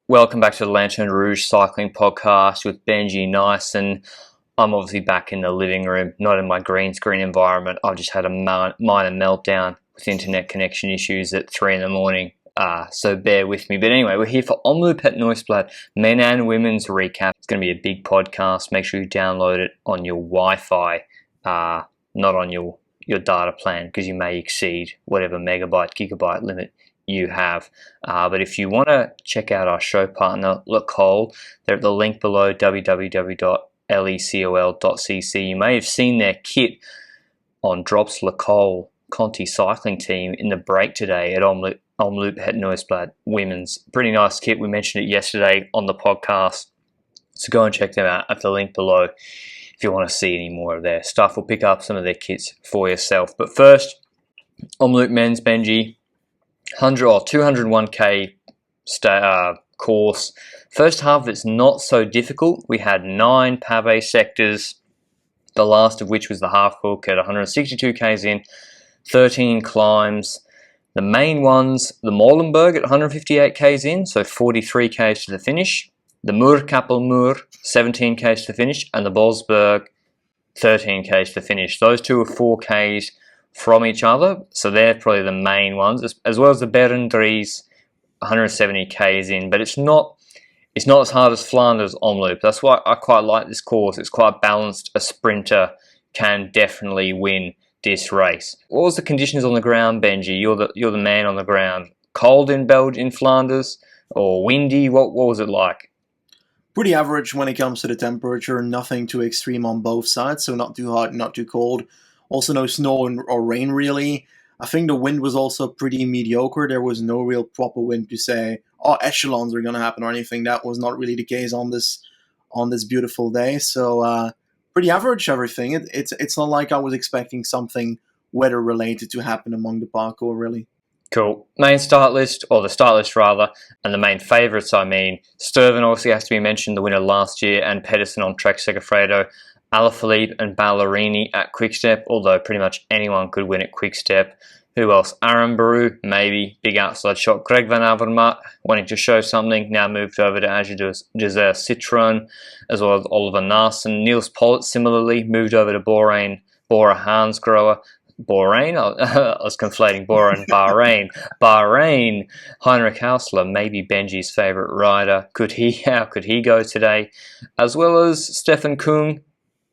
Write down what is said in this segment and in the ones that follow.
Welcome back to the Lanterne Rouge cycling podcast with Benji Naesen. I'm obviously back in the living room, not in my green screen environment. I've just had a minor meltdown with internet connection issues at 3 in the morning, so bear with me. But anyway, we're here for Omloop Het Nieuwsblad, men and women's recap. It's going to be a big podcast. Make sure you download it on your Wi-Fi, not on your data plan, because you may exceed whatever megabyte, gigabyte limit you have. But if you want to check out our show partner, Lecol, they're at the link below, www.lecol.cc. You may have seen their kit on Drops Lecol Conti cycling team in the break today at Omloop Het Nieuwsblad Women's. Pretty nice kit. We mentioned it yesterday on the podcast. So go and check them out at the link below if you want to see any more of their stuff. We'll pick up some of their kits for yourself. But first, Omloop Men's, Benji. 201k course. First half it's not so difficult. We had 9 pave sectors, the last of which was the half hook at 162 k's in, 13 climbs. The main ones, the Molenberg at 158 k's in, so 43 k's to the finish. The Muur, 17 k's to the finish, and the Bosberg, 13 k's to the finish. Those two are 4 k's from each other, so they're probably the main ones, as well as the Berendries, 170 k's in. But it's not as hard as Flanders Omloop. That's why I quite like this course. It's quite balanced. A sprinter can definitely win this race. What was the conditions on the ground, Benji? You're the man on the ground. Cold in Belgium, in Flanders, or windy? What was it like? Pretty average when it comes to the temperature. Nothing too extreme on both sides, so not too hot, not too cold. Also no snow or rain really. I think the wind was also pretty mediocre. There was no real proper wind to say, oh, echelons are going to happen or anything. That was not really the case on this beautiful day. So pretty average everything. It's not like I was expecting something weather related to happen among the parcours really. Cool. Main start list, or the start list rather, and the main favourites, I mean. Sturven obviously has to be mentioned, the winner last year, and Pedersen on Trek Segafredo. Alaphilippe and Ballerini at Quickstep, although pretty much anyone could win at Quickstep. Who else? Aaron Baru, maybe. Big outside shot. Greg Van Avermaet, wanting to show something, now moved over to Agile Citroën, as well as Oliver Naesen. Niels Pollitt, similarly, moved over to Bora Hansgrohe. Bahrain? I was conflating Bora and Bahrain. Bahrain, Heinrich Hausler, maybe Benji's favourite rider. How could he go today? As well as Stefan Kung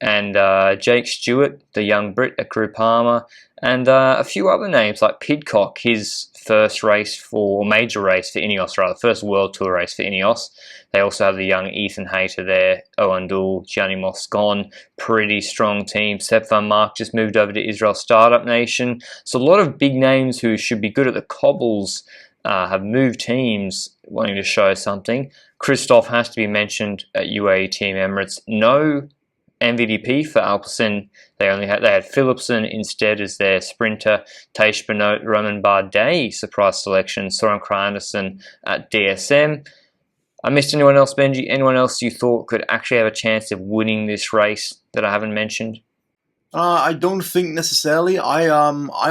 and Jake Stewart, the young Brit at Groupama, and a few other names like Pidcock, his first major race for Ineos, rather, first World Tour race for Ineos. They also have the young Ethan Hayter there, Owen Dool, Gianni Moscon, pretty strong team. Sepp van Mark just moved over to Israel Startup Nation. So a lot of big names who should be good at the cobbles have moved teams wanting to show something. Christoph has to be mentioned at UAE Team Emirates. No MVDP for Alpecin. They had Philipsen instead as their sprinter. Thijs Benoot, Roman Bardet, surprise selection. Soren Kragh at DSM. I missed anyone else, Benji? Anyone else you thought could actually have a chance of winning this race that I haven't mentioned? I don't think necessarily. I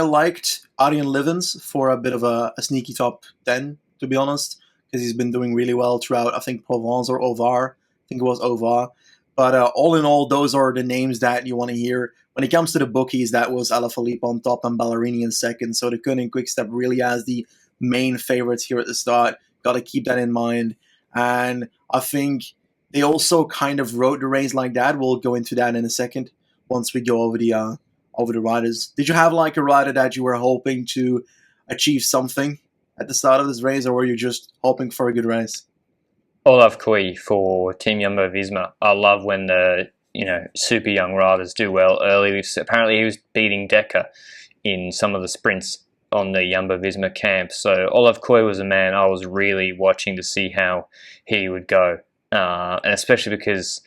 liked Arjen Livens for a bit of a sneaky top 10, to be honest, because he's been doing really well throughout, I think, Provence or Ovar. I think it was Ovar. But all in all, those are the names that you want to hear. When it comes to the bookies, that was Alaphilippe on top and Ballerini in second. So the Koenig Quickstep really has the main favorites here at the start. Got to keep that in mind. And I think they also kind of wrote the race like that. We'll go into that in a second once we go over the riders. Did you have like a rider that you were hoping to achieve something at the start of this race, or were you just hoping for a good race? Olav Koe for Team Jumbo-Visma. I love when the super young riders do well early. Apparently he was beating Decker in some of the sprints on the Jumbo-Visma camp. So Olav Koe was a man I was really watching to see how he would go. And especially because,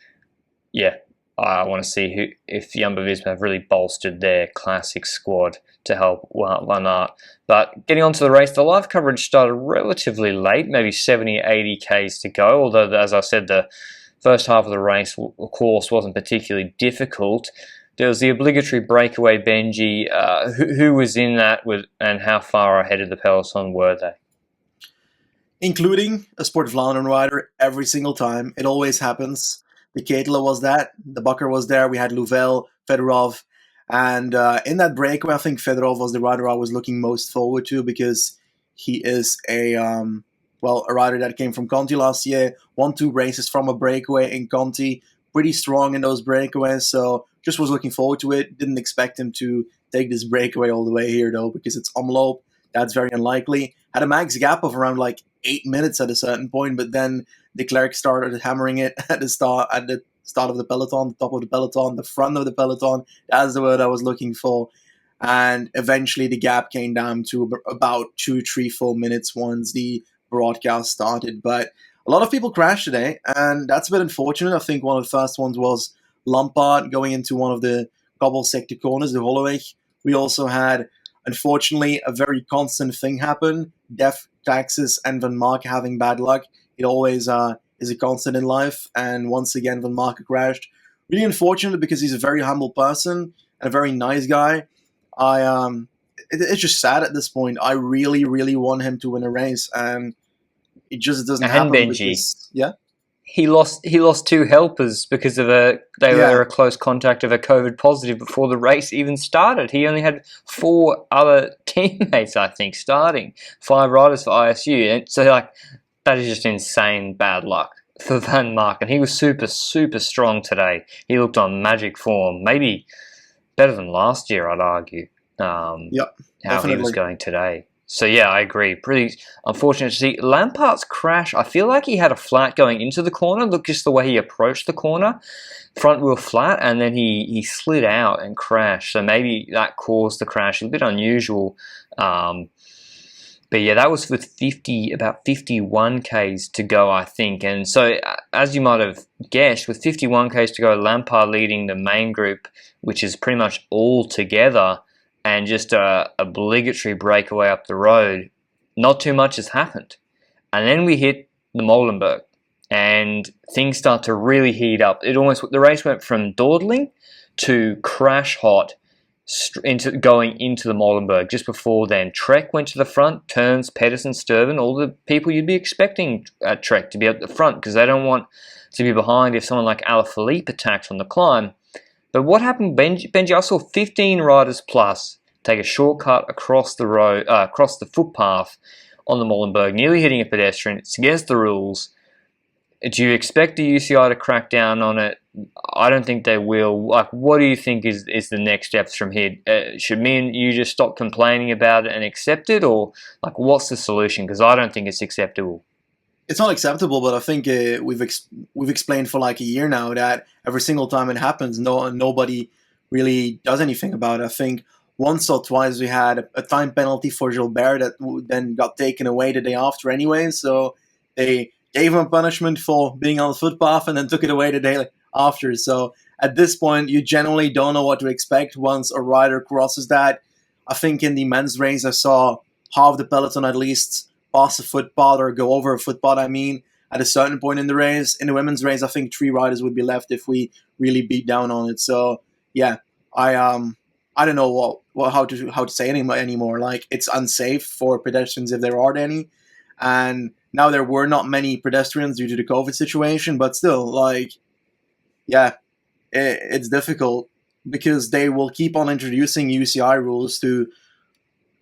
I want to see if Jumbo-Visma have really bolstered their classic squad to help Van Aert. But getting onto the race, the live coverage started relatively late, maybe 70, 80 Ks to go, although, as I said, the first half of the race, of course, wasn't particularly difficult. There was the obligatory breakaway, Benji. Who was in that and how far ahead of the peloton were they? including a Sport Vlaanderen rider every single time. It always happens. The Ketela was that. The Bakker was there. We had Louvel, Fedorov. And in that breakaway, I think Fedorov was the rider I was looking most forward to because he is a rider that came from Conti last year, won 2 races from a breakaway in Conti, pretty strong in those breakaways. So just was looking forward to it. Didn't expect him to take this breakaway all the way here though, because it's Omloop. That's very unlikely. Had a max gap of around like 8 minutes at a certain point, but then de Klerk started hammering it at the start of the peloton, the top of the peloton, the front of the peloton. That's the word I was looking for. And eventually the gap came down to about 2, 3, 4 minutes once the broadcast started. But a lot of people crashed today, and that's a bit unfortunate. I think one of the first ones was Lampaard going into one of the cobbled sector corners, the Holloweg. We also had, unfortunately, a very constant thing happen. Def, Taxis, and Van Mark having bad luck. It always is a constant in life. And once again, Van Mark crashed. Really unfortunate because he's a very humble person and a very nice guy. It's just sad at this point. I really, really want him to win a race, and it just doesn't happen. Benji. Because, yeah. He lost 2 helpers because they were a close contact of a COVID positive before the race even started. He only had 4 other teammates, I think, starting 5 riders for ISU, and so that is just insane bad luck for Van Mark. And he was super, super strong today. He looked on magic form, maybe better than last year, I'd argue. How definitely. He was going today. So yeah, I agree. Pretty unfortunate to see. Lampaard's crash, I feel like he had a flat going into the corner. Look, just the way he approached the corner. Front wheel flat, and then he slid out and crashed. So maybe that caused the crash. A bit unusual. But yeah, that was with about 51 Ks to go, I think. And so, as you might have guessed, with 51 Ks to go, Lampaard leading the main group, which is pretty much all together, and just a obligatory breakaway up the road, not too much has happened. And then we hit the Molenberg, and things start to really heat up. The race went from dawdling to crash hot, going into the Molenberg. Just before then, Trek went to the front, Turns, Pedersen, Sturven, all the people you'd be expecting at Trek to be at the front, because they don't want to be behind if someone like Alaphilippe attacks on the climb. But what happened, Benji? I saw 15 riders plus take a shortcut across the road, across the footpath on the Molenberg, nearly hitting a pedestrian. It's against the rules. Do you expect the UCI to crack down on it? I don't think they will. What do you think is the next steps from here? Should me and you just stop complaining about it and accept it, or what's the solution? Because I don't think it's acceptable. It's not acceptable, but I think we've explained for like a year now that every single time it happens, nobody really does anything about it. I think once or twice we had a time penalty for Gilbert that then got taken away the day after anyway. So they gave him a punishment for being on the footpath and then took it away the day after. So at this point, you generally don't know what to expect once a rider crosses that. I think in the men's race, I saw half the peloton at least pass a footpath or go over a footpath, at a certain point in the race. In the women's race, I think 3 riders would be left if we really beat down on it. So yeah, I don't know how to say it anymore. It's unsafe for pedestrians if there are any. And now there were not many pedestrians due to the COVID situation, but still, it's difficult because they will keep on introducing UCI rules to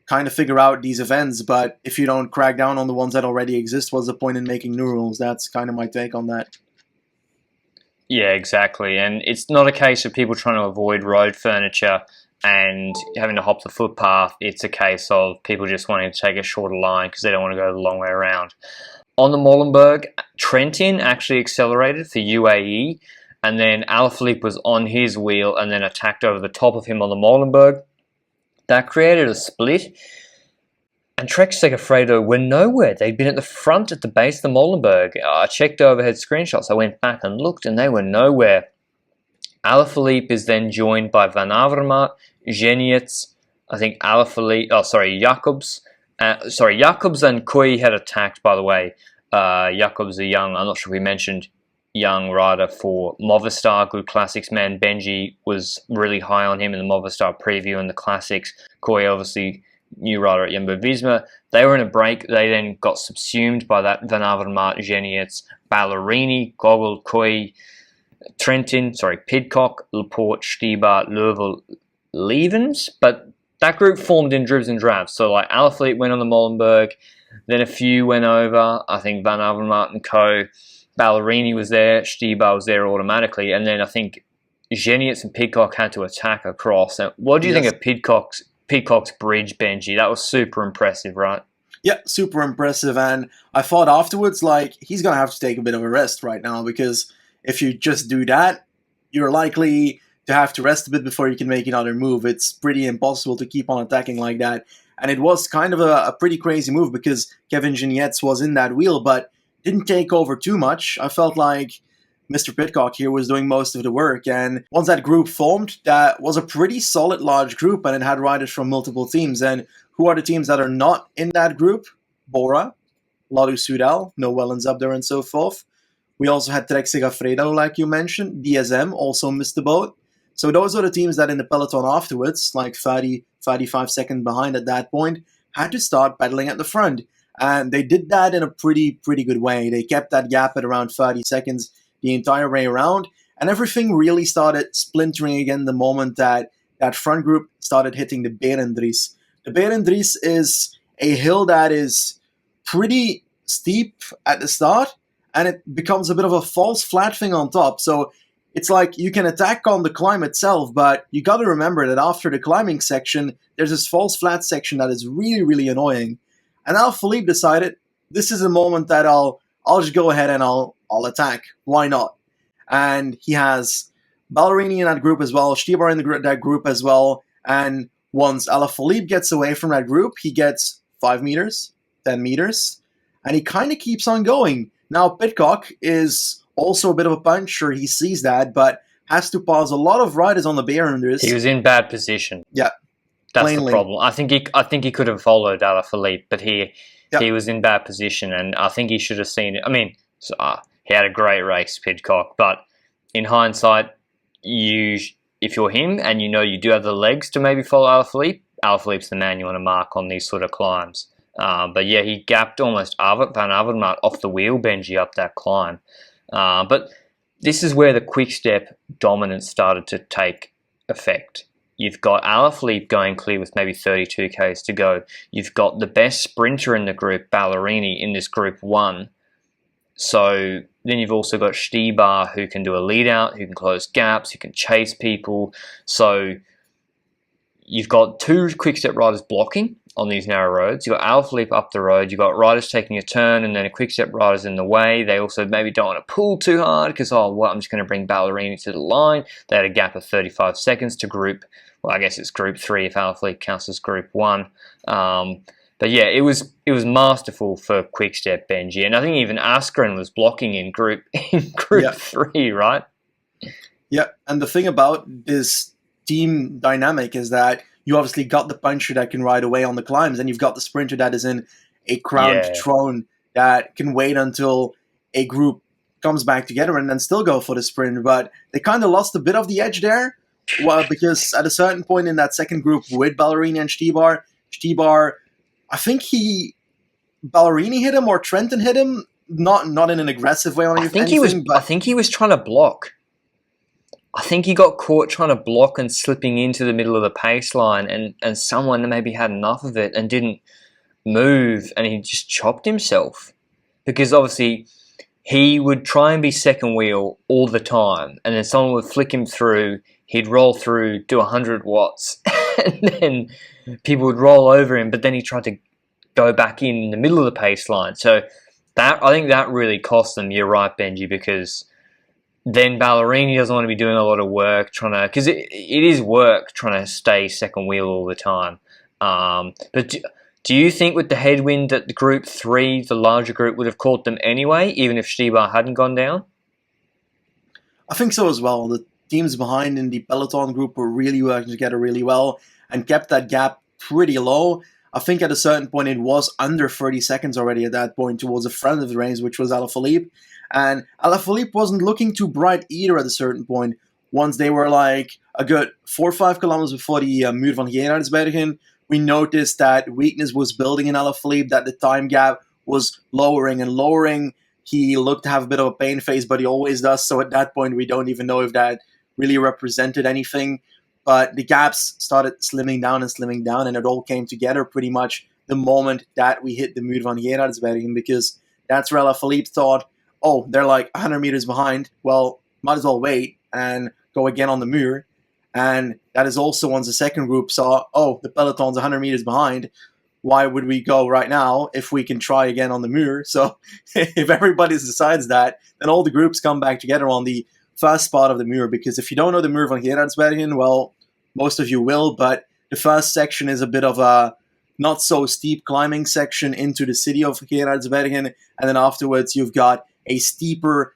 kind of figure out these events. But if you don't crack down on the ones that already exist, what's the point in making new rules? That's kind of my take on that. Yeah, exactly. And it's not a case of people trying to avoid road furniture and having to hop the footpath. It's a case of people just wanting to take a shorter line because they don't want to go the long way around. On the Molenberg, Trentin actually accelerated for UAE, and then Alaphilippe was on his wheel and then attacked over the top of him on the Molenberg. That created a split, and Trek Segafredo were nowhere. They'd been at the front at the base of the Molenberg. I checked overhead screenshots. I went back and looked, and they were nowhere. Alaphilippe is then joined by Van Avermaet, Genietz, I think Jacobs. Jacobs and Kooi had attacked, by the way. Jacobs, a young, I'm not sure if we mentioned, young rider for Movistar, good classics man. Benji was really high on him in the Movistar preview and the classics. Kooi obviously new rider at Jumbo-Visma. They were in a break. They then got subsumed by that Van Avermaet, Genius, Ballerini, Gogol, Koy, Pidcock, Laporte, Stibar, Lervel, Levens. But that group formed in dribs and drabs. So like Alaphilippe went on the Molenberg, then a few went over. I think Van Avermaet and co. Ballerini was there, Stibar was there automatically, and then I think Genius and Pidcock had to attack across. And what do you think of Pidcock's bridge, Benji? That was super impressive, right? Yeah, super impressive. And I thought afterwards, like, he's going to have to take a bit of a rest right now, because if you just do that, you're likely to have to rest a bit before you can make another move. It's pretty impossible to keep on attacking like that. And it was kind of a pretty crazy move, because Kevin Genietz was in that wheel, but didn't take over too much. I felt like Mr. Pidcock here was doing most of the work, and once that group formed, that was a pretty solid large group, and it had riders from multiple teams. And who are the teams that are not in that group? Bora, Lotto Soudal, no Wellens up there, and so forth. We also had Trek Segafredo, like you mentioned. DSM also missed the boat. So those are the teams that in the peloton afterwards, like 35 seconds behind at that point, had to start battling at the front. And they did that in a pretty good way. They kept that gap at around 30 seconds the entire way around, and everything really started splintering again the moment that that front group started hitting the Berendries. The Berendries is a hill that is pretty steep at the start, and it becomes a bit of a false flat thing on top. So it's like you can attack on the climb itself, but you got to remember that after the climbing section, there's this false flat section that is really annoying. And Alaphilippe decided, this is a moment that I'll just go ahead and I'll attack. Why not? And he has Ballerini in that group as well, Stibar in that group as well. And once Alaphilippe gets away from that group, he gets 5 meters, 10 meters, and he kind of keeps on going. Now, Pidcock is also a bit of a puncher. He sees that, but has to pause a lot of riders on the Berendries. He was in bad position. Yeah. That's plainly the problem. I think he could have followed Alaphilippe, but he was in bad position, and I think he should have seen it. I mean, he had a great race, Pidcock, but in hindsight, if you're him and you know you do have the legs to maybe follow Alaphilippe, Alaphilippe's the man you want to mark on these sort of climbs. But yeah, he gapped almost Van Avermaet off the wheel, Benji, up that climb. But this is where the quick-step dominance started to take effect. You've got Alaphilippe going clear with maybe 32 Ks to go. You've got the best sprinter in the group, Ballerini, in this group 1. So then you've also got Stibar, who can do a lead out, who can close gaps, who can chase people. So you've got 2 quick-step riders blocking on these narrow roads. You've got Alaphilippe up the road. You've got riders taking a turn, and then a quick-step rider's in the way. They also maybe don't want to pull too hard because, I'm just going to bring Ballerini to the line. They had a gap of 35 seconds to group. Well, I guess it's group 3 if Alaphilippe counts as group 1. But yeah, it was masterful for quick-step, Benji. And I think even Askren was blocking in group 3, right? Yeah, and the thing about this team dynamic is that you obviously got the puncher that can ride away on the climbs, and you've got the sprinter that is in a crowned throne that can wait until a group comes back together and then still go for the sprint. But they kind of lost a bit of the edge there, because at a certain point in that second group with Ballerini and Stibar, I think Ballerini hit him or Trenton hit him, not in an aggressive way on anything. I think he was trying to block. I think he got caught trying to block and slipping into the middle of the pace line, and someone maybe had enough of it and didn't move, and he just chopped himself. Because obviously he would try and be second wheel all the time, and then someone would flick him through, he'd roll through, do 100 watts, and then people would roll over him, but then he tried to go back in the middle of the pace line. So I think that really cost them. You're right, Benji, because then Ballerini doesn't want to be doing a lot of work because it is work trying to stay second wheel all the time. But do you think with the headwind that the group 3, the larger group, would have caught them anyway, even if Stibar hadn't gone down? I think so as well. The teams behind in the peloton group were really working together really well and kept that gap pretty low. I think at a certain point it was under 30 seconds already at that point towards the front of the race, which was Alaphilippe. And Alaphilippe wasn't looking too bright either at a certain point. Once they were like a good 4 or 5 kilometers before the Muur van Gerardsbergen, we noticed that weakness was building in Alaphilippe, that the time gap was lowering and lowering. He looked to have a bit of a pain face, but he always does. So at that point, we don't even know if that really represented anything. But the gaps started slimming down, and it all came together pretty much the moment that we hit the Muur van Gerardsbergen, because that's where Alaphilippe thought, oh, they're like 100 meters behind. Well, might as well wait and go again on the Muur. And that is also once the second group saw, oh, the peloton's 100 meters behind. Why would we go right now if we can try again on the Muur? So if everybody decides that, then all the groups come back together on the first spot of the Muur. Because if you don't know the Muur van Gerardsbergen, well, most of you will, but the first section is a bit of a not so steep climbing section into the city of Gerardsbergen. And then afterwards, you've got a steeper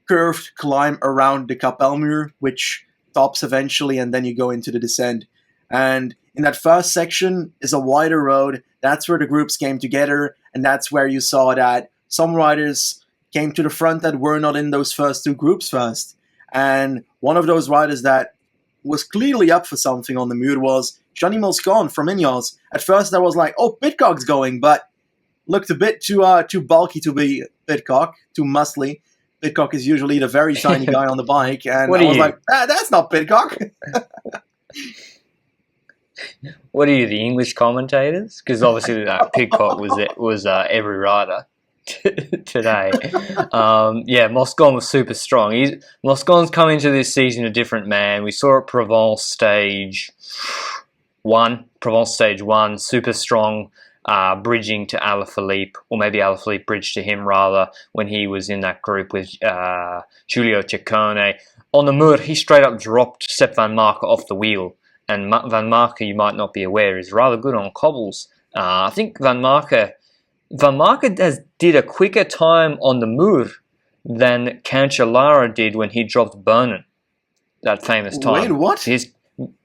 curved climb around the Kapelmuur, which tops eventually, and then you go into the descent. And in that first section is a wider road. That's where the groups came together, and that's where you saw that some riders came to the front that were not in those first two groups first. And one of those riders that was clearly up for something on the Muur was Johnny Moscon from Ineos. At first I was like, oh, Pidcock's going, but looked a bit too bulky to be Pidcock, too muscly. Pidcock is usually the very tiny guy on the bike, and I was like, that's not Pidcock. What are you, the English commentators? Because obviously Pidcock was every rider today. Moscon was super strong. Moscon's come into this season a different man. We saw at Provence stage 1, super strong. Bridging to Alaphilippe, or maybe Alaphilippe bridged to him rather, when he was in that group with Giulio Ciccone. On the Muur, he straight up dropped Sepp van Marke off the wheel. And Van Marke, you might not be aware, is rather good on cobbles. I think Van Marke did a quicker time on the Muur than Cancellara did when he dropped Bernal, that famous time. Wait, what?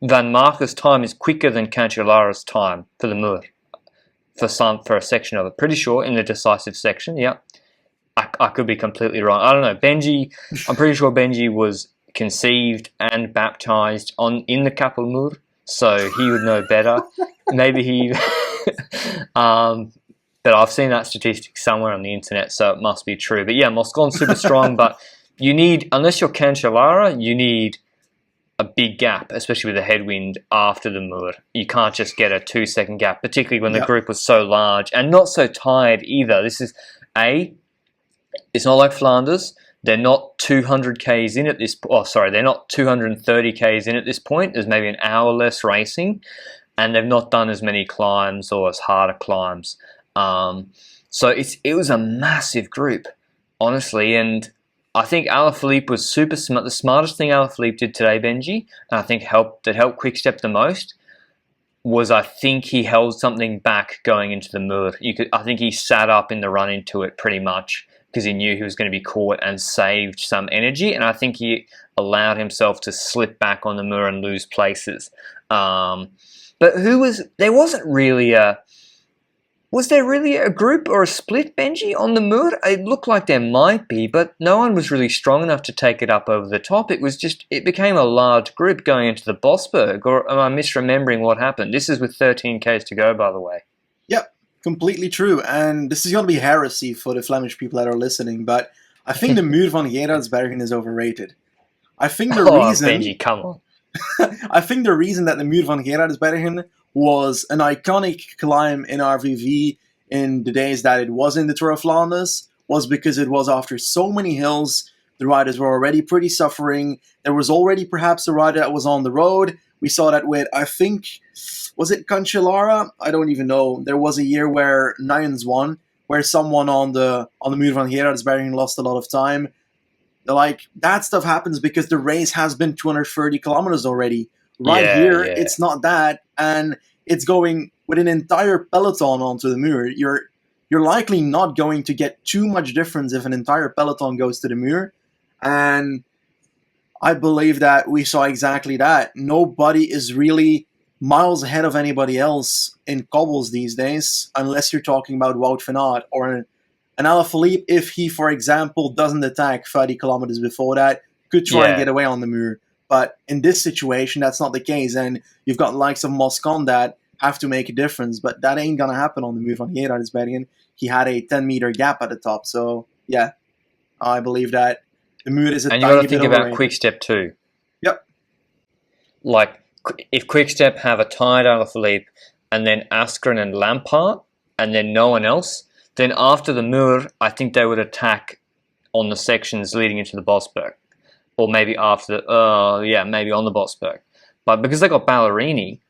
Van Marke's time is quicker than Cancellara's time for the Muur. For a section of it, pretty sure in the decisive section. Yeah, I could be completely wrong. I don't know. Benji, I'm pretty sure Benji was conceived and baptized in the Kapelmuur, so he would know better. Maybe he, but I've seen that statistic somewhere on the internet, so it must be true. But yeah, Moscon's super strong, but you need, unless you're Cancellara, you need a big gap, especially with a headwind after the Muur. You can't just get a 2-second gap, particularly when the group was so large and not so tired either. This is it's not like Flanders. They're not 200 Ks in at this they're not 230 Ks in at this point. There's maybe an hour less racing, and they've not done as many climbs or as harder climbs. So it was a massive group, honestly, and I think Alaphilippe was super smart. The smartest thing Alaphilippe did today, Benji, and I think helped Quickstep the most, was I think he held something back going into the Muur. I think he sat up in the run into it pretty much because he knew he was going to be caught, and saved some energy. And I think he allowed himself to slip back on the Muur and lose places. But was there really a group or a split, Benji, on the Muur? It looked like there might be, but no one was really strong enough to take it up over the top. It became a large group going into the Bosberg, or am I misremembering what happened? This is with 13 Ks to go, by the way. Yep, completely true. And this is going to be heresy for the Flemish people that are listening, but I think the Muur van Gerardsbergen is overrated. I think the reason... Benji, come on. I think the reason that the Muur van Gerardsbergen was an iconic climb in RVV in the days that it was in the Tour of Flanders was because it was after so many hills. The riders were already pretty suffering. There was already perhaps a rider that was on the road. We saw that with, I think, was it Cancellara? I don't even know. There was a year where Nijens won, where someone on the Muur van Gerardsbergen lost a lot of time. Like, that stuff happens because the race has been 230 kilometers already. It's not that, and it's going with an entire peloton onto the Muur. You're likely not going to get too much difference if an entire peloton goes to the Muur, and I believe that we saw exactly that. Nobody is really miles ahead of anybody else in cobbles these days, unless you're talking about Wout van Aert or an Alaphilippe, if he, for example, doesn't attack 30 kilometers before that, could try and get away on the Muur. But in this situation, that's not the case. And you've got the likes of Moscon that have to make a difference. But that ain't gonna happen on the Muur van Gerardsbergen. He had a 10-meter gap at the top, so yeah, I believe that the Muur is a And you tiny got to bit think about overrated. Quickstep too. Yep. Like, if Quickstep have a tied Alaphilippe and then Askren and Lampard and then no one else, then after the Muur, I think they would attack on the sections leading into the Bosberg. Or maybe after maybe on the Bosberg. But because they got Ballerini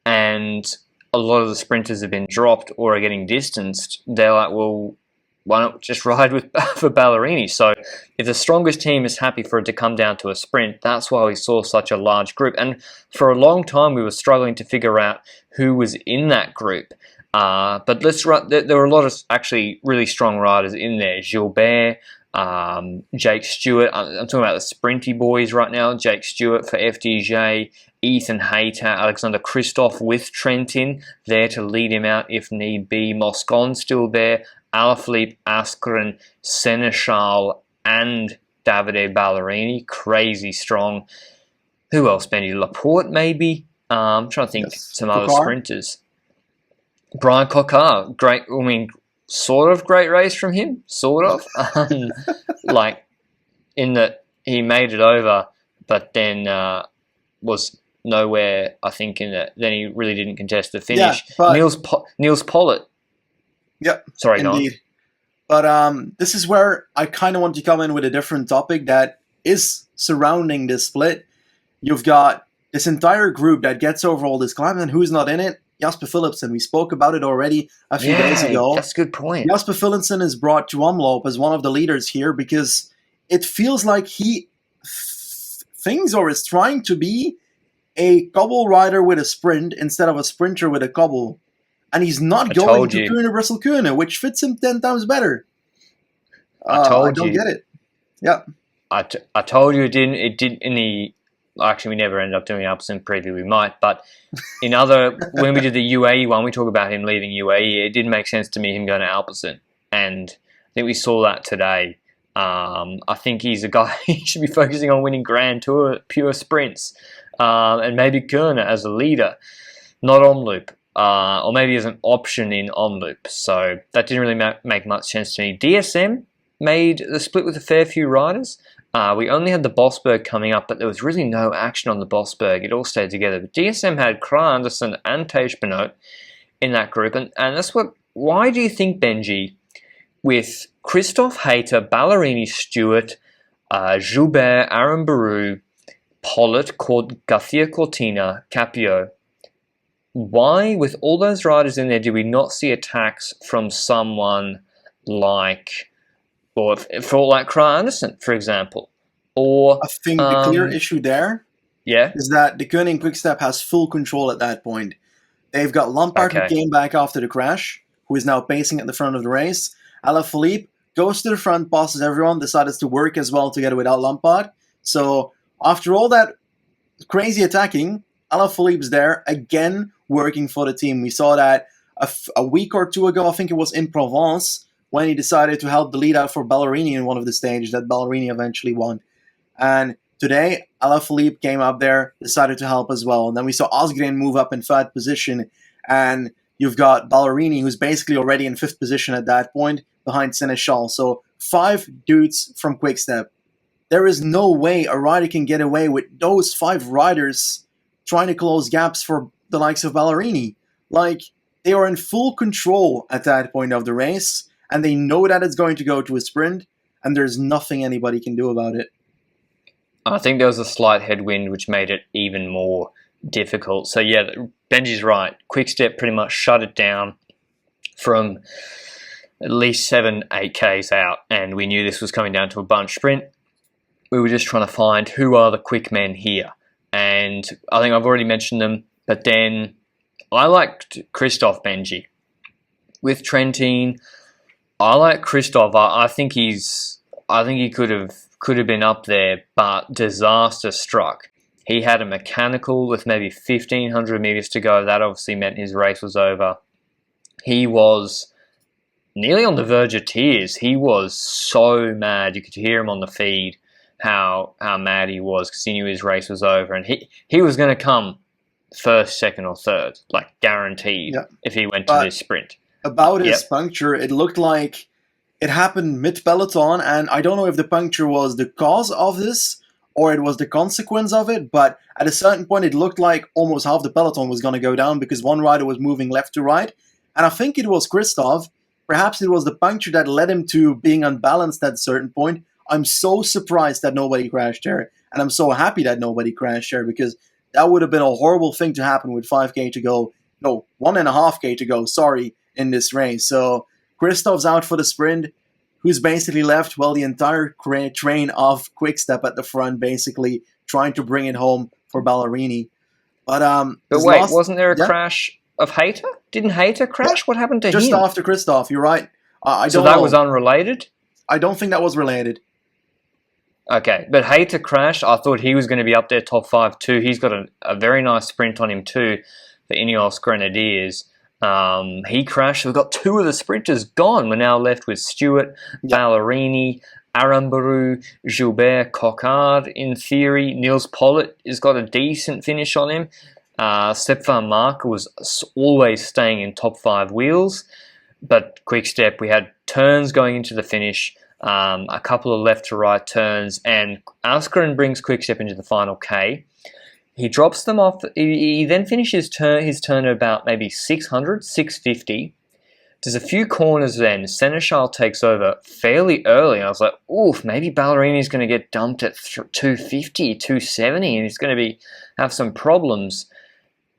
and a lot of the sprinters have been dropped or are getting distanced, they're like, well, why not just ride with for Ballerini? So if the strongest team is happy for it to come down to a sprint, that's why we saw such a large group. And for a long time, we were struggling to figure out who was in that group. But there were a lot of actually really strong riders in there. Gilbert, Jake Stewart. I'm talking about the sprinty boys right now. Jake Stewart for FDJ, Ethan Hayter, Alexander Kristoff with Trentin there to lead him out if need be. Moscon still there. Alaphilippe, Askren, Seneschal, and Davide Ballerini. Crazy strong. Who else, Benji? Laporte, maybe? I'm trying to think some other sprinters. Brian Coquard, great. I mean, sort of great race from him, sort of. Like, in that he made it over, but then was nowhere, I think, in that. Then he really didn't contest the finish. Yeah, but Niels Pollitt. Yep. Sorry, indeed. But this is where I kind of want to come in with a different topic that is surrounding this split. You've got this entire group that gets over all this climb, and who's not in it? Jasper Philipsen. We spoke about it already a few days ago. That's a good point. Jasper Philipsen is brought to Omloop as one of the leaders here because it feels like he thinks or is trying to be a cobble rider with a sprint instead of a sprinter with a cobble. And he's not going to Kuurne Brussel Kuurne, which fits him 10 times better. I don't get it. Yeah. I told you it didn't. It did in the. Actually, we never ended up doing Alpecin preview. We might, but when we did the UAE one, we talked about him leaving UAE. It didn't make sense to me him going to Alpecin, and I think we saw that today. I think he's a guy he should be focusing on winning Grand Tour pure sprints, and maybe Kuurne as a leader, not Omloop. Or maybe as an option in Omloop. So that didn't really make much sense to me. DSM made the split with a fair few riders. We only had the Bosberg coming up, but there was really no action on the Bosberg. It all stayed together. But DSM had Krah Andersen and Tej Benoot in that group. And that's why do you think, Benji, with Kristoff, Hayter, Ballerini, Stewart, Joubert, Aaron Baru, Pollitt, Garcia Cortina, Capio, why, with all those riders in there, do we not see attacks from someone like, or like Krah Andersen, for example? Or I think the clear issue there is that the Koenig Quickstep has full control at that point. They've got Lampard, who came back after the crash, who is now pacing at the front of the race. Alaphilippe goes to the front, passes everyone, decides to work as well together without Lampard. So after all that crazy attacking, Alaphilippe's there again, working for the team. We saw that a week or two ago, I think it was in Provence, when he decided to help the lead out for Ballerini in one of the stages that Ballerini eventually won. And today, Alaphilippe came up there, decided to help as well. And then we saw Asgreen move up in third position. And you've got Ballerini, who's basically already in fifth position at that point, behind Seneschal. So 5 dudes from Quickstep. There is no way a rider can get away with those 5 riders trying to close gaps for the likes of Ballerini. Like, they are in full control at that point of the race, and they know that it's going to go to a sprint, and there's nothing anybody can do about it. I think there was a slight headwind which made it even more difficult. So yeah, Benji's right. Quickstep pretty much shut it down from at least 7-8 Ks out, and we knew this was coming down to a bunch sprint. We were just trying to find who are the quick men here. And I think I've already mentioned them, but then I liked Kristoff, Benji. With Trentin, I like Kristoff. I think he could have been up there, but disaster struck. He had a mechanical with maybe 1,500 meters to go. That obviously meant his race was over. He was nearly on the verge of tears. He was so mad. You could hear him on the feed how mad he was because he knew his race was over, and he was going to come first, second, or third, like guaranteed, if he went to this sprint. About his puncture, it looked like it happened mid-peloton, and I don't know if the puncture was the cause of this or it was the consequence of it, but at a certain point it looked like almost half the peloton was going to go down because one rider was moving left to right, and I think it was Christoph. Perhaps it was the puncture that led him to being unbalanced at a certain point. I'm so surprised that nobody crashed there, and I'm so happy that nobody crashed there, because that would have been a horrible thing to happen with 5K to go. No, 1.5K to go, sorry, in this race. So Christoph's out for the sprint. Who's basically left? Well, the entire train of Quickstep at the front, basically trying to bring it home for Ballerini. But wait, wasn't there a crash of Hayter? Didn't Hayter crash? Yeah. What happened to him? Just after Christoph, you're right. So that was unrelated? I don't think that was related. Okay, but Hayter crashed. I thought he was going to be up there top 5 too. He's got a very nice sprint on him too, the Ineos Grenadiers. He crashed. We've got 2 of the sprinters gone. We're now left with Stewart, Ballerini, Aramburu, Gilbert, Coquard. In theory, Niels Pollitt has got a decent finish on him. Sepp van Marken was always staying in top 5 wheels. But Quickstep, we had turns going into the finish, a couple of left to right turns, and Askren brings Quickstep into the final K. He drops them off. He then finishes his turn at about maybe 600, 650. There's a few corners then. Seneschal takes over fairly early. I was like, oof, maybe Ballerini's going to get dumped at 250, 270, and he's going to have some problems.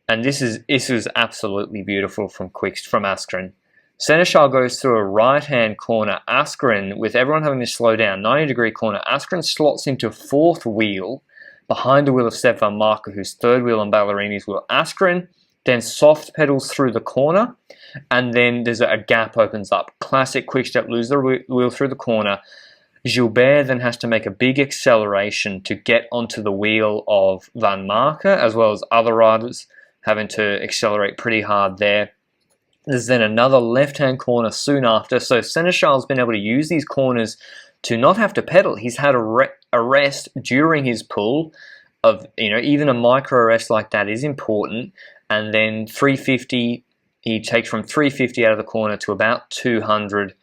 And this is absolutely beautiful from Askren. Seneschal goes through a right-hand corner. Askren, with everyone having to slow down, 90-degree corner, Askren slots into 4th wheel, behind the wheel of Sepp van Marken, who's 3rd wheel on Ballerini's wheel. Askren then soft pedals through the corner, and then there's a gap opens up. Classic Quickstep, lose the wheel through the corner. Gilbert then has to make a big acceleration to get onto the wheel of Van Marken, as well as other riders having to accelerate pretty hard there. There's then another left-hand corner soon after, so Seneschal's been able to use these corners to not have to pedal. He's had a rest during his pull of, even a micro rest like that is important. And then 350, he takes from 350 out of the corner to about 200.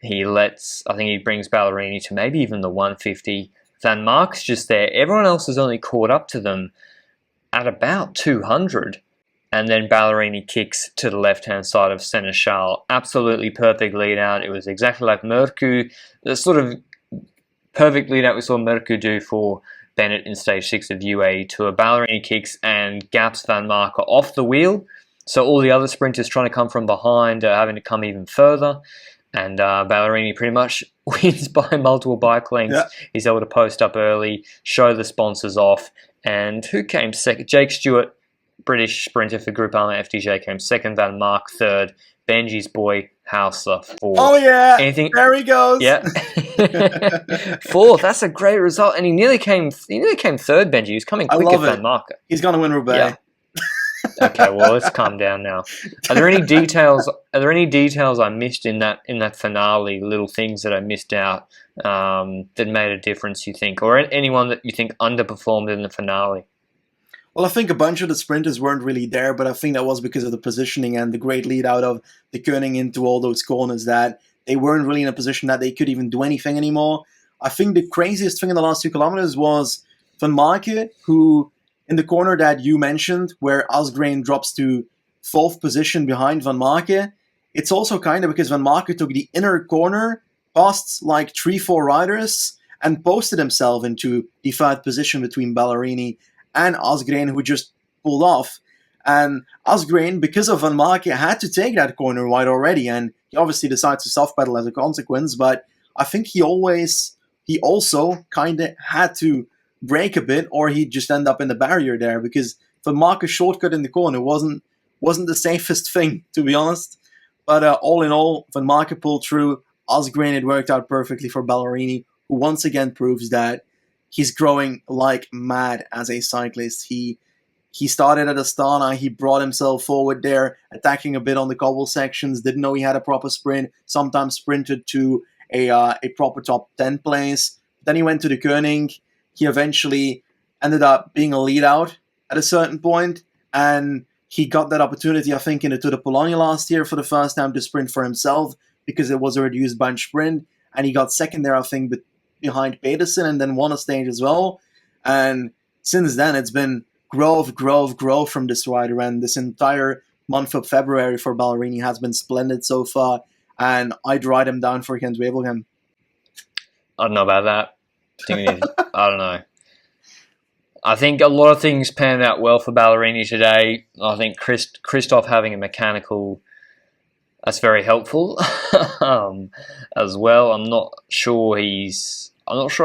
I think he brings Ballerini to maybe even the 150. Van Mark's just there. Everyone else has only caught up to them at about 200. And then Ballerini kicks to the left-hand side of Seneschal. Absolutely perfect lead out. It was exactly like Mercu, the sort of perfect lead out we saw Mercu do for Bennett in stage 6 of UAE Tour. Ballerini kicks and gaps Van Marken off the wheel. So all the other sprinters trying to come from behind are having to come even further. And Ballerini pretty much wins by multiple bike lengths. Yeah. He's able to post up early, show the sponsors off. And who came second? Jake Stewart, British sprinter for Groupama FDJ, came second. Van Mark third. Benji's boy Hauser fourth. Oh yeah, there he goes. Yeah, fourth. That's a great result, and he nearly came third. Benji, he was coming quicker than Van Marken. He's gonna win Roubaix. Yeah. Okay, well let's calm down now. Are there any details? I missed in that finale? Little things that I missed out that made a difference, you think, or anyone that you think underperformed in the finale? Well, I think a bunch of the sprinters weren't really there, but I think that was because of the positioning and the great lead out of the Koenig into all those corners that they weren't really in a position that they could even do anything anymore. I think the craziest thing in the last 2 kilometers was Van Marken, who in the corner that you mentioned, where Asgreen drops to 4th position behind Van Marken, it's also kind of because Van Marken took the inner corner, passed like 3-4 riders, and posted himself into the 3rd position between Ballerini and Asgreen, who just pulled off. And Asgreen, because of Van Marken, had to take that corner wide already, and he obviously decides to soft pedal as a consequence, but I think he also kind of had to brake a bit, or he'd just end up in the barrier there, because Van Marken's shortcut in the corner wasn't the safest thing, to be honest. But all in all, Van Marken pulled through. Asgreen, it worked out perfectly for Ballerini, who once again proves that he's growing like mad as a cyclist. He started at Astana. He brought himself forward there, attacking a bit on the cobble sections. Didn't know he had a proper sprint. Sometimes sprinted to a proper top 10 place. Then he went to the Koenig. He eventually ended up being a lead out at a certain point. and he got that opportunity, I think, in the Tour de Pologne last year for the first time to sprint for himself because it was a reduced bunch sprint, and he got second there, I think, behind Pedersen, and then won a stage as well. And since then, it's been growth from this rider, and this entire month of February for Ballerini has been splendid so far, and I'd write him down for Gent Wevelgem. I don't know about that. I don't know. I think a lot of things panned out well for Ballerini today. I think Christoph having a mechanical, that's very helpful as well. I'm not sure I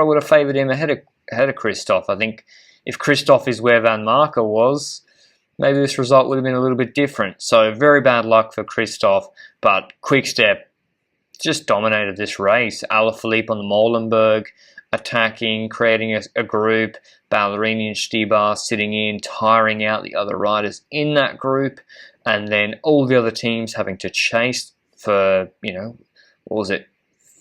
would have favoured him ahead of Christoph. I think if Christoph is where Van Marker was, maybe this result would have been a little bit different. So very bad luck for Christoph, but Quickstep just dominated this race. Alaphilippe on the Molenberg, attacking, creating a group. Ballerini and Stibar sitting in, tiring out the other riders in that group, and then all the other teams having to chase for,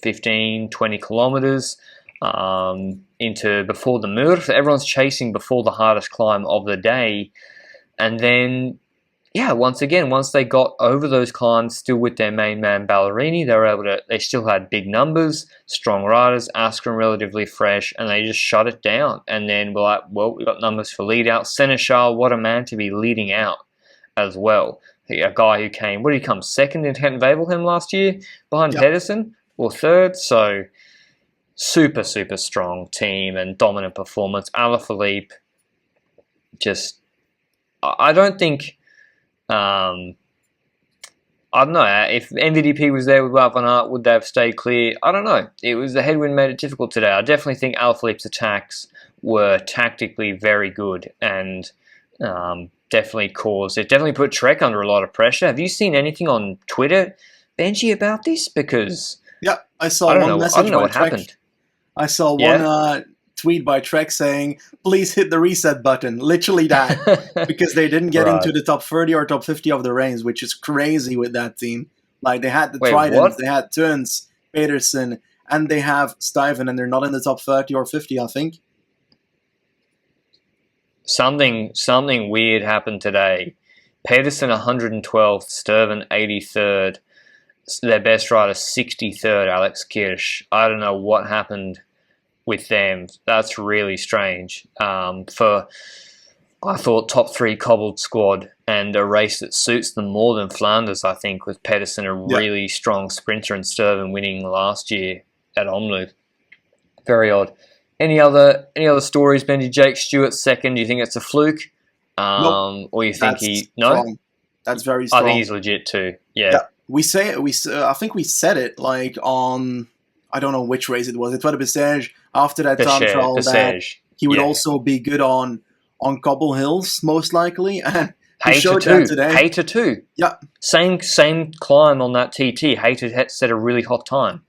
15, 20 kilometers into before the Muur. So everyone's chasing before the hardest climb of the day. And then, once they got over those climbs, still with their main man Ballerini, they still had big numbers, strong riders, Askren relatively fresh, and they just shut it down. And then we're like, well, we got numbers for lead out. Seneschal, what a man to be leading out as well. A guy who came, what did he come, second in Gent Wevelgem last year behind Pedersen, or third? So super, super strong team and dominant performance. Alaphilippe, I don't think, I don't know, if MVDP was there with Wout van Aert, would they have stayed clear? I don't know. It was the headwind made it difficult today. I definitely think Alaphilippe's attacks were tactically very good and definitely put Trek under a lot of pressure. Have you seen anything on Twitter, Benji, about this? Because I saw one message. I don't know what happened. I saw one tweet by Trek saying, please hit the reset button. Literally that. Because they didn't get into the top 30 or top 50 of the range, which is crazy with that team. Like, they had the Tridents, they had Turns, Pedersen, and they have Stuyven, and they're not in the top 30 or 50, I think. Something weird happened today. Pedersen 112th, Stuyven 83rd, their best rider 63rd, Alex Kirsch. I don't know what happened with them. That's really strange. I thought top 3 cobbled squad and a race that suits them more than Flanders, I think, with Pedersen a really strong sprinter and Stuyven winning last year at Omloop. Very odd. Any other stories, Benji? Jake Stewart second. Do you think it's a fluke? Nope. Or you think strong. That's very strong. I think he's legit too. Yeah. I think we said it like on, I don't know which race it was. It was the Bessèges after that time trial that he would also be good on cobble hills, most likely. And he showed that today. Hayter too. Yeah. Same climb on that TT. Hayter had set a really hot time.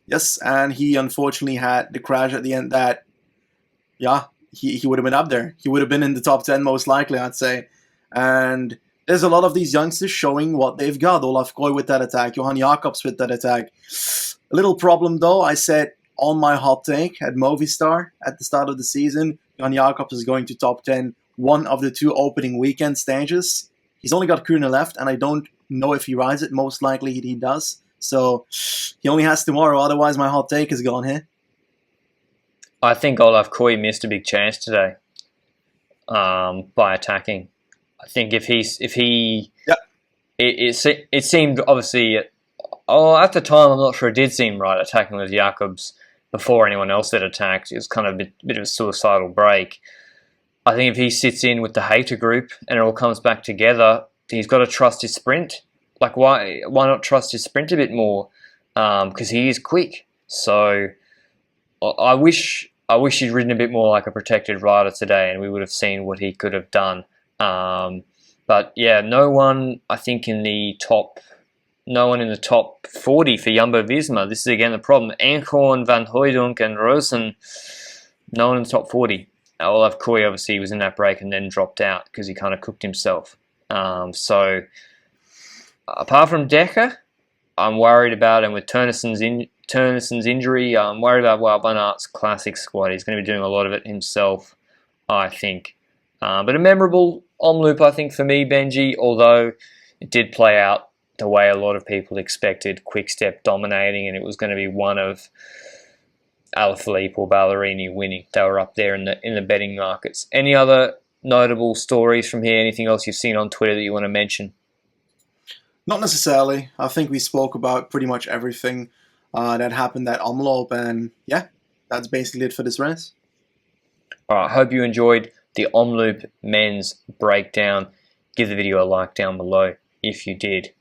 Yes, and he unfortunately had the crash at the end that, he would have been up there. He would have been in the top 10 most likely, I'd say. And there's a lot of these youngsters showing what they've got. Olaf Koy with that attack, Johan Jacobs with that attack. A little problem though, I said on my hot take at Movistar at the start of the season, Johan Jacobs is going to top 10 one of the 2 opening weekend stages. He's only got Kuurne left, and I don't know if he rides it. Most likely he does. So he only has tomorrow, otherwise my hot take is gone here. I think Olaf Koy missed a big chance today by attacking. I think it seemed obviously, at the time I'm not sure it did seem right attacking with Jacobs before anyone else had attacked. It was kind of a bit of a suicidal break. I think if he sits in with the Hayter group and it all comes back together, he's got to trust his sprint. Like, why not trust his sprint a bit more? Because he is quick. So I wish he'd ridden a bit more like a protected rider today, and we would have seen what he could have done. But yeah, no one in the top 40 for Jumbo-Visma. This is again the problem. Eenhoorn, Van Hooydonk and Rosen, no one in the top 40. Olaf Koy obviously was in that break and then dropped out because he kind of cooked himself. So apart from Decker, I'm worried about, and with Turnisson's injury, I'm worried about Wout van Aert's classic squad. He's going to be doing a lot of it himself, I think. But a memorable Omloop, I think, for me, Benji, although it did play out the way a lot of people expected, Quickstep dominating, and it was going to be one of Alaphilippe or Ballerini winning. They were up there in the betting markets. Any other notable stories from here? Anything else you've seen on Twitter that you want to mention? Not necessarily. I think we spoke about pretty much everything that happened at Omloop, and yeah, that's basically it for this race. Alright, hope you enjoyed the Omloop men's breakdown. Give the video a like down below if you did.